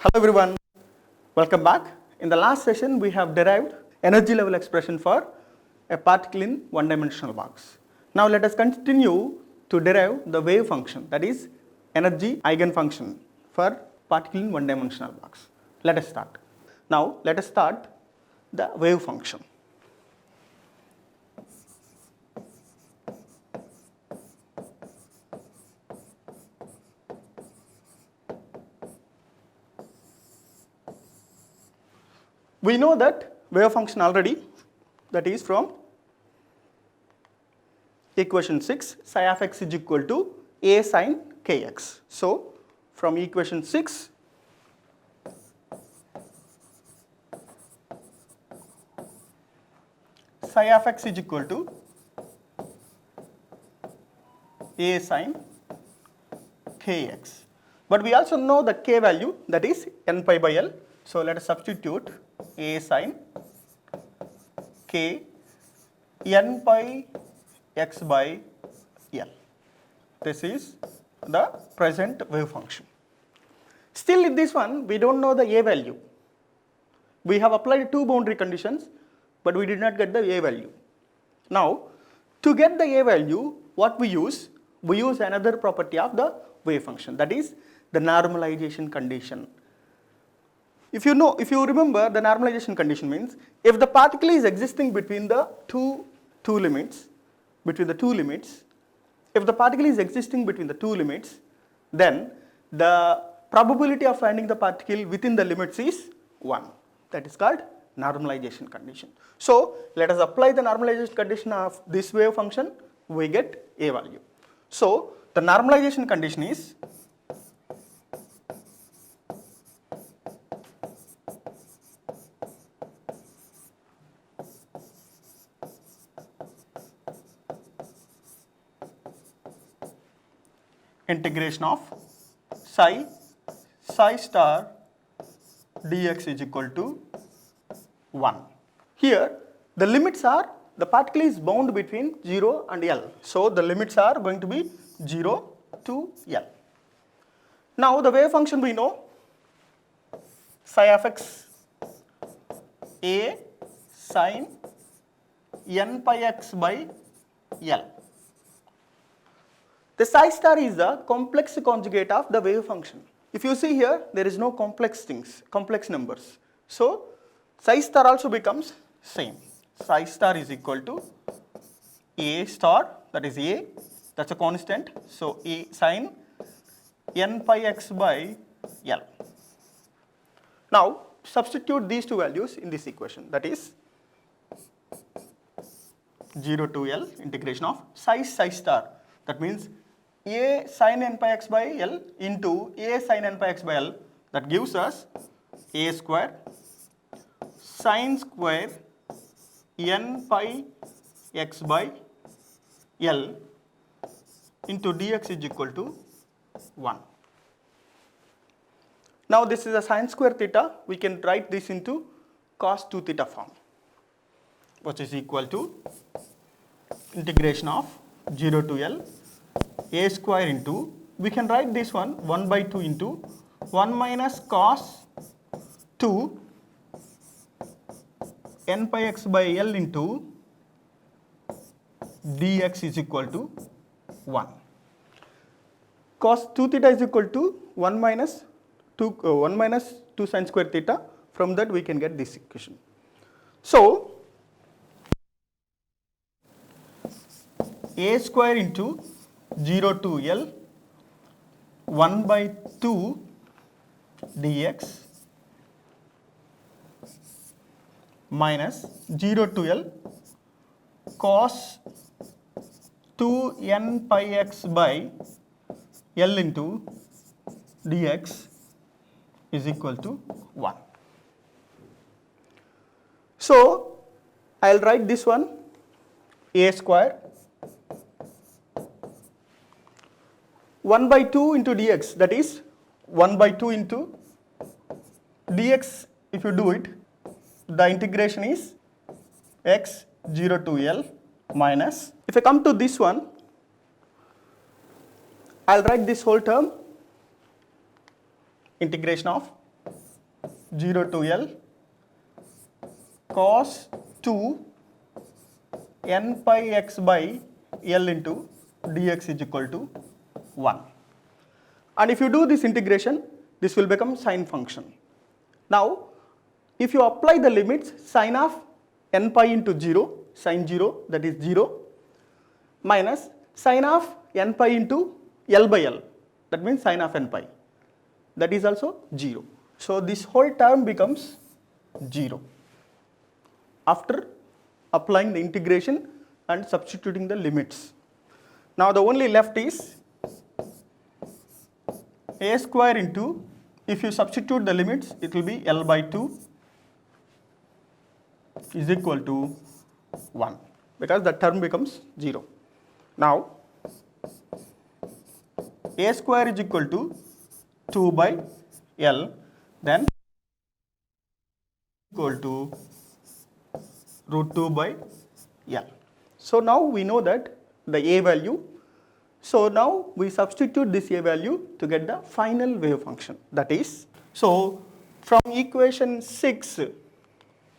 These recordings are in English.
Hello everyone, welcome back. In the last session we have derived energy level expression for a particle in one-dimensional box. Now let us continue to derive the wave function, that is energy eigenfunction for particle in one-dimensional box. Let us start. Now let us start the wave function. We know that wave function already, that is from equation 6, psi of x is equal to a sin kx. So from equation 6, psi of x is equal to a sin kx. But we also know the k value, that is n pi by l. So let us substitute a sin k n pi x by l. This is the present wave function. Still in this one, we don't know the a value. We have applied two boundary conditions, but we did not get the a value. Now, to get the a value, what we use? We use another property of the wave function, that is the normalization condition. If you remember, the normalization condition means if the particle is existing between the two limits, if the particle is existing between the two limits, then the probability of finding the particle within the limits is 1. That is called normalization condition. So let us apply the normalization condition of this wave function, we get a value. So the normalization condition is integration of psi star dx is equal to 1. Here the limits are, the particle is bound between 0 and L. So the limits are going to be 0 to L. Now the wave function we know, psi of x a sin n pi x by L. The psi star is the complex conjugate of the wave function. If you see here, there is no complex numbers. So psi star also becomes same. Psi star is equal to a star, that is a, that's a constant. So a sin n pi x by L. Now substitute these two values in this equation, that is 0 to L integration of psi star. That means a sin n pi x by L into a sin n pi x by L, that gives us a square sin square n pi x by L into dx is equal to 1. Now this is a sin square theta, we can write this into cos 2 theta form, which is equal to integration of 0 to L a square into, we can write this one 1 by 2 into 1 minus cos 2 n pi x by L into dx is equal to 1. Cos 2 theta is equal to 1 minus 2 sin square theta. From that we can get this equation. So a square into 0 to L 1 by 2 dx minus 0 to L cos 2 n pi x by L into dx is equal to 1. So I will write this one a square 1 by 2 into dx, that is 1 by 2 into dx. If you do it, the integration is x 0 to L minus, if I come to this one, I will write this whole term integration of 0 to L cos 2 n pi x by L into dx is equal to 1. And if you do this integration, this will become sine function. Now, if you apply the limits, sine of n pi into 0, sine 0, that is 0, minus sine of n pi into L by L, that means sine of n pi, that is also 0. So this whole term becomes 0 after applying the integration and substituting the limits. Now the only left is a square into, if you substitute the limits, it will be L by 2 is equal to 1, because the term becomes 0. Now a square is equal to 2 by L, then equal to root 2 by L. So now we know that the a value. So now we substitute this a value to get the final wave function. That is, so from equation 6,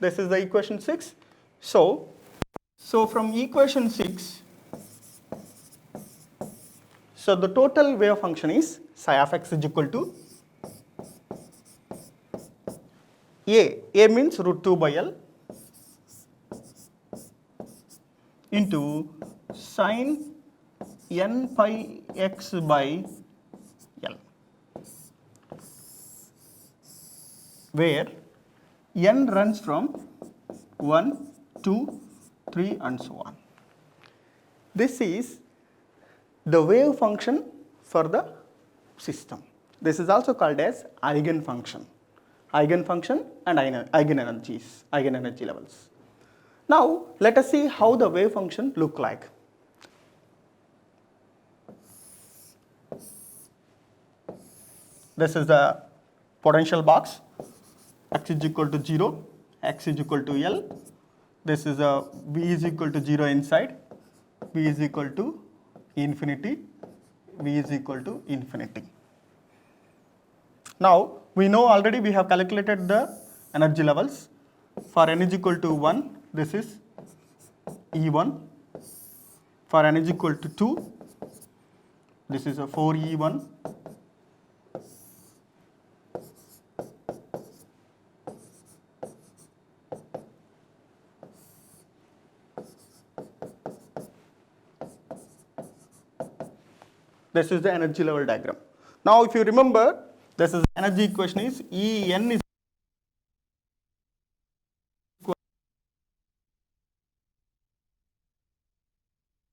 this is the equation 6. So from equation 6, so the total wave function is psi of x is equal to a means root 2 by L into sine n pi x by L, where n runs from 1, 2, 3 and so on. This is the wave function for the system. This is also called as eigenfunction and eigenenergy levels. Now let us see how the wave function look like. This is the potential box, x is equal to 0, x is equal to L. This is a V is equal to 0 inside, V is equal to infinity, V is equal to infinity. Now we know already we have calculated the energy levels. For n is equal to 1, this is E1. For n is equal to 2, this is a 4E1. This is the energy level diagram. Now if you remember, this is energy equation is En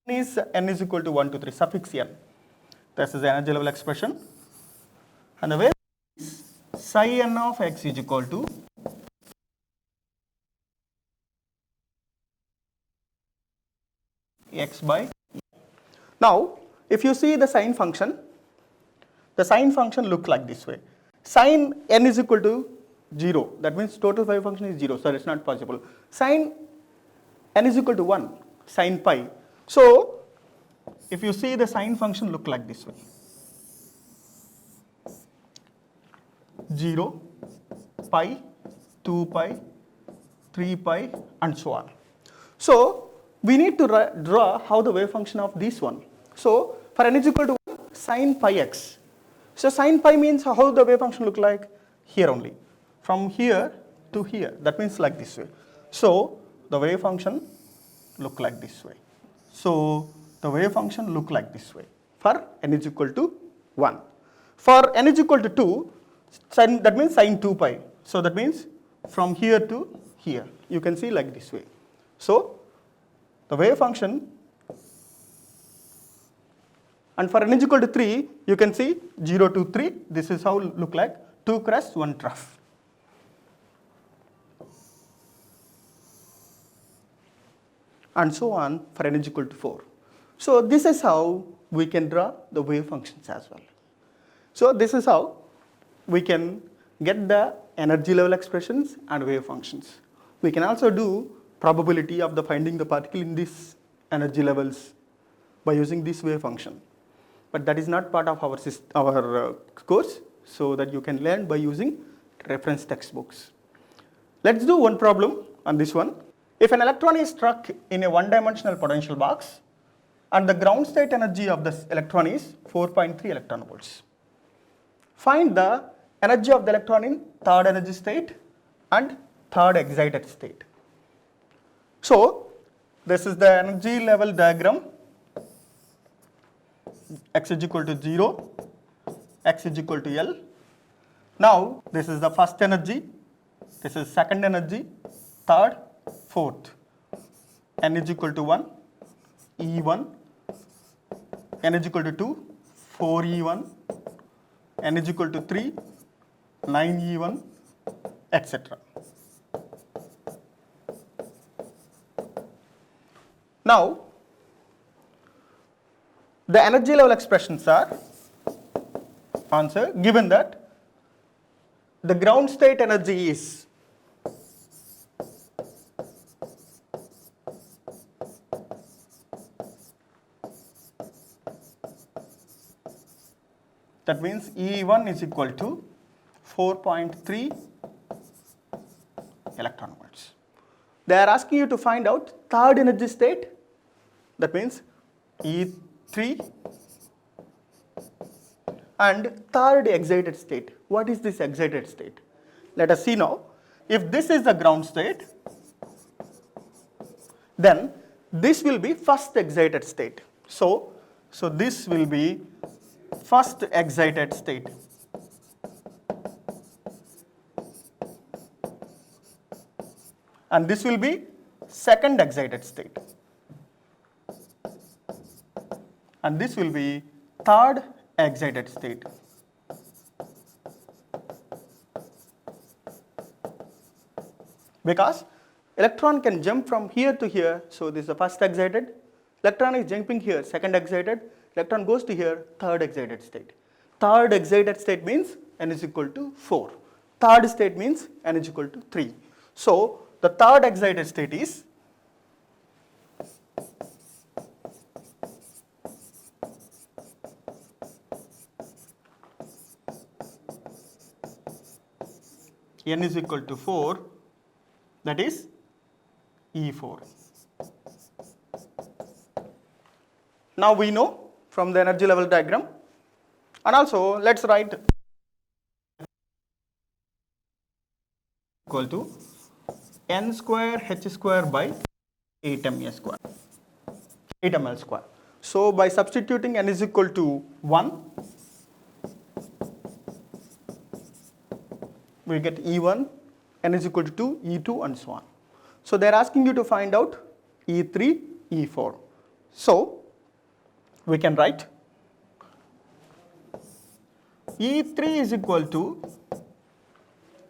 is n is equal to 1, 2, 3, suffix n. This is the energy level expression. And the way is psi n of x is equal to x by. Now if you see the sine function look like this way. Sine n is equal to 0, that means total wave function is 0, so it's not possible. Sine n is equal to 1, sine pi. So if you see the sine function look like this way. 0, pi, 2 pi, 3 pi and so on. So we need to draw how the wave function of this one. So for n is equal to 1, sine pi x. So sine pi means how the wave function look like? Here only. From here to here. That means like this way. So the wave function look like this way. So the wave function look like this way for n is equal to 1. For n is equal to 2, sin, that means sine 2 pi. So that means from here to here. You can see like this way. So the wave function. And for n is equal to 3, you can see 0 to 3, this is how look like 2 crest, 1 trough. And so on for n is equal to 4. So this is how we can draw the wave functions as well. So this is how we can get the energy level expressions and wave functions. We can also do probability of the finding the particle in these energy levels by using this wave function. But that is not part of our course, so that you can learn by using reference textbooks. Let's do one problem on this one. If an electron is struck in a one-dimensional potential box and the ground state energy of this electron is 4.3 electron volts. Find the energy of the electron in third energy state and third excited state. So, this is the energy level diagram. X is equal to 0, X is equal to L. Now, this is the first energy, this is second energy, third, fourth. N is equal to 1, E1, N is equal to 2, 4E1, N is equal to 3, 9E1, etc. Now, the energy level expressions are answer given that the ground state energy is that means E1 is equal to 4.3 electron volts. They are asking you to find out third energy state, that means E3, and third excited state. What is this excited state? Let us see now. If this is the ground state, then this will be first excited state. So this will be first excited state. And this will be second excited state. And this will be third excited state. Because electron can jump from here to here, so this is the first excited. Electron is jumping here, second excited. Electron goes to here, third excited state. Third excited state means N is equal to 4. Third state means N is equal to 3. So, the third excited state is N is equal to 4, that is E4. Now we know from the energy level diagram, and also let's write equal to N square H square by 8mA square, 8mL square. So by substituting N is equal to 1, we get E1, N is equal to 2, E2 and so on. So they are asking you to find out E3, E4. So we can write E3 is equal to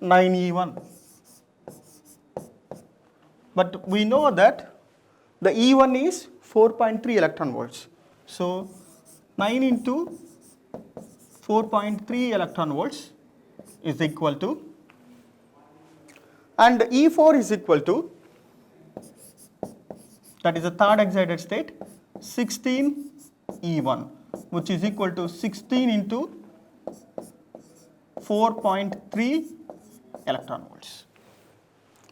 9E1. But we know that the E1 is 4.3 electron volts. So 9 into 4.3 electron volts is equal to, and E4 is equal to, that is the third excited state, 16 E1, which is equal to 16 into 4.3 electron volts,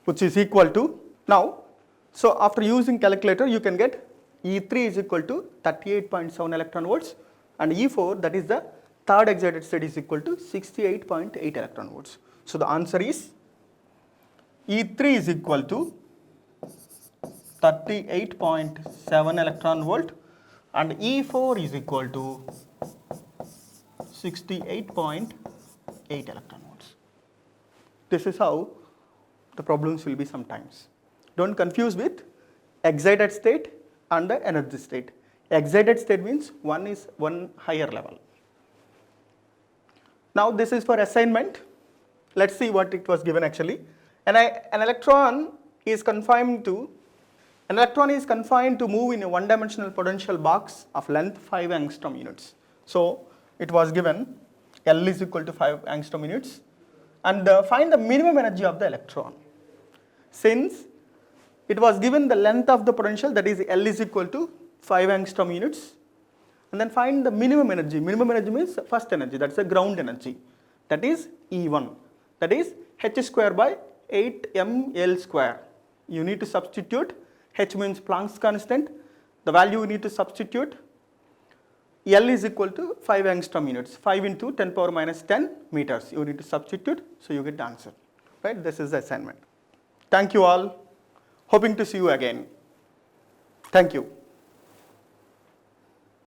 which is equal to, now, so after using calculator you can get E3 is equal to 38.7 electron volts, and E4, that is the third excited state, is equal to 68.8 electron volts. So the answer is E3 is equal to 38.7 electron volt and E4 is equal to 68.8 electron volts. This is how the problems will be sometimes. Don't confuse with excited state and the energy state. Excited state means one is one higher level. Now this is for assignment. Let's see what it was given actually. An electron is confined to move in a one-dimensional potential box of length 5 angstrom units. So it was given L is equal to 5 angstrom units, and find the minimum energy of the electron. Since it was given the length of the potential, that is L is equal to 5 angstrom units, and then find the minimum energy. Minimum energy means first energy, that's the ground energy, that is E1. that is h square by 8ml square. You need to substitute, h means Planck's constant, the value you need to substitute, L is equal to 5 angstrom units, 5 into 10 power minus 10 meters. You need to substitute, so you get the answer. Right? This is the assignment. Thank you all. Hoping to see you again. Thank you.